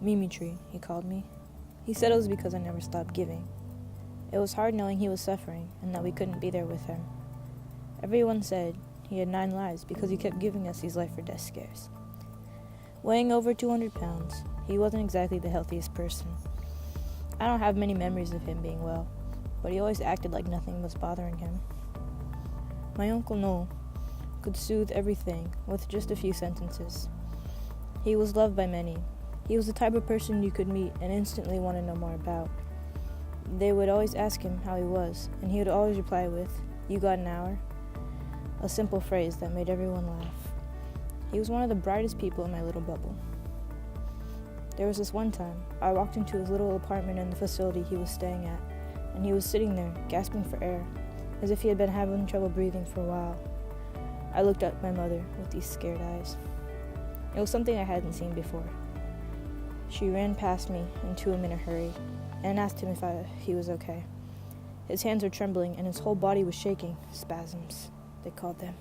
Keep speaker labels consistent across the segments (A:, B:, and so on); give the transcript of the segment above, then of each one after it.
A: Mimi Tree, he called me. He said it was because I never stopped giving. It was hard knowing he was suffering and that we couldn't be there with him. Everyone said he had 9 lives because he kept giving us these life or death scares. Weighing over 200 pounds, he wasn't exactly the healthiest person. I don't have many memories of him being well, but he always acted like nothing was bothering him. My Uncle Noel could soothe everything with just a few sentences. He was loved by many. He was the type of person you could meet and instantly want to know more about. They would always ask him how he was, and he would always reply with, "You got an hour?" A simple phrase that made everyone laugh. He was one of the brightest people in my little bubble. There was this one time, I walked into his little apartment in the facility he was staying at, and he was sitting there, gasping for air, as if he had been having trouble breathing for a while. I looked at my mother with these scared eyes. It was something I hadn't seen before. She ran past me and to him in a hurry, and asked him if he was okay. His hands were trembling, and his whole body was shaking. Spasms, they called them.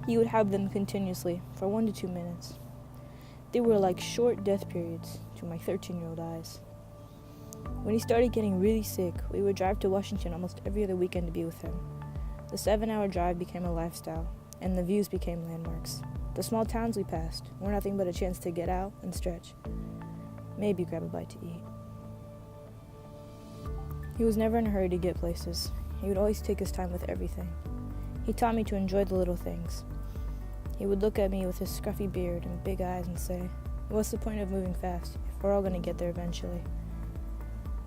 A: He would have them continuously for 1 to 2 minutes. They were like short death periods to my 13-year-old eyes. When he started getting really sick, we would drive to Washington almost every other weekend to be with him. The 7-hour drive became a lifestyle, and the views became landmarks. The small towns we passed were nothing but a chance to get out and stretch. Maybe grab a bite to eat. He was never in a hurry to get places. He would always take his time with everything. He taught me to enjoy the little things. He would look at me with his scruffy beard and big eyes and say, "What's the point of moving fast if we're all going to get there eventually?"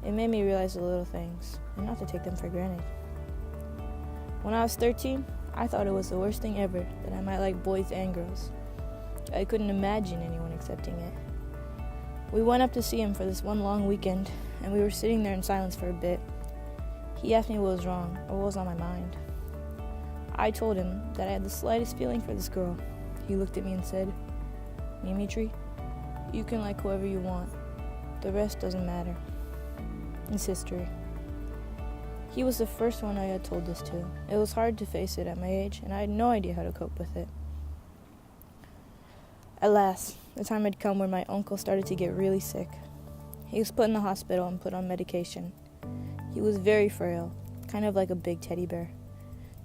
A: It made me realize the little things and not to take them for granted. When I was 13, I thought it was the worst thing ever that I might like boys and girls. I couldn't imagine anyone accepting it. We went up to see him for this one long weekend, and we were sitting there in silence for a bit. He asked me what was wrong or what was on my mind. I told him that I had the slightest feeling for this girl. He looked at me and said, "Mimi Tree, you can like whoever you want. The rest doesn't matter. It's history." He was the first one I had told this to. It was hard to face it at my age, and I had no idea how to cope with it. At last, the time had come where my uncle started to get really sick. He was put in the hospital and put on medication. He was very frail, kind of like a big teddy bear.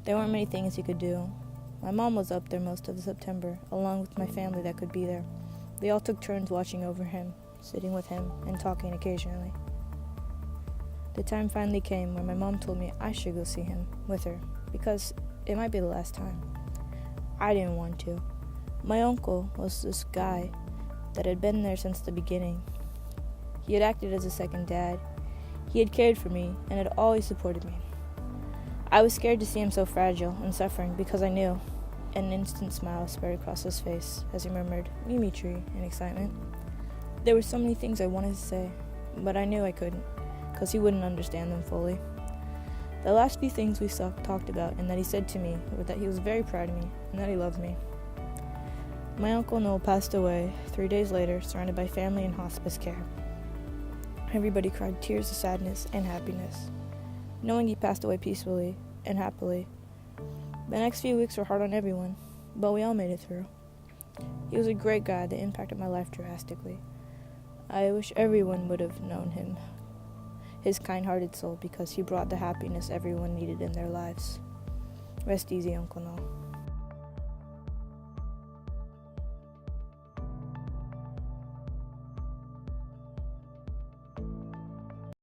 A: There weren't many things he could do. My mom was up there most of September, along with my family that could be there. They all took turns watching over him, sitting with him, and talking occasionally. The time finally came where my mom told me I should go see him with her, because it might be the last time. I didn't want to. My uncle was this guy that had been there since the beginning. He had acted as a second dad. He had cared for me and had always supported me. I was scared to see him so fragile and suffering because I knew. An instant smile spread across his face as he murmured, "Mimi Tree," in excitement. There were so many things I wanted to say, but I knew I couldn't, because he wouldn't understand them fully. The last few things we talked about and that he said to me were that he was very proud of me and that he loved me. My Uncle Noel passed away 3 days later, surrounded by family and hospice care. Everybody cried tears of sadness and happiness, knowing he passed away peacefully and happily. The next few weeks were hard on everyone, but we all made it through. He was a great guy that impacted my life drastically. I wish everyone would have known him, his kind-hearted soul, because he brought the happiness everyone needed in their lives. Rest easy, Uncle Noel.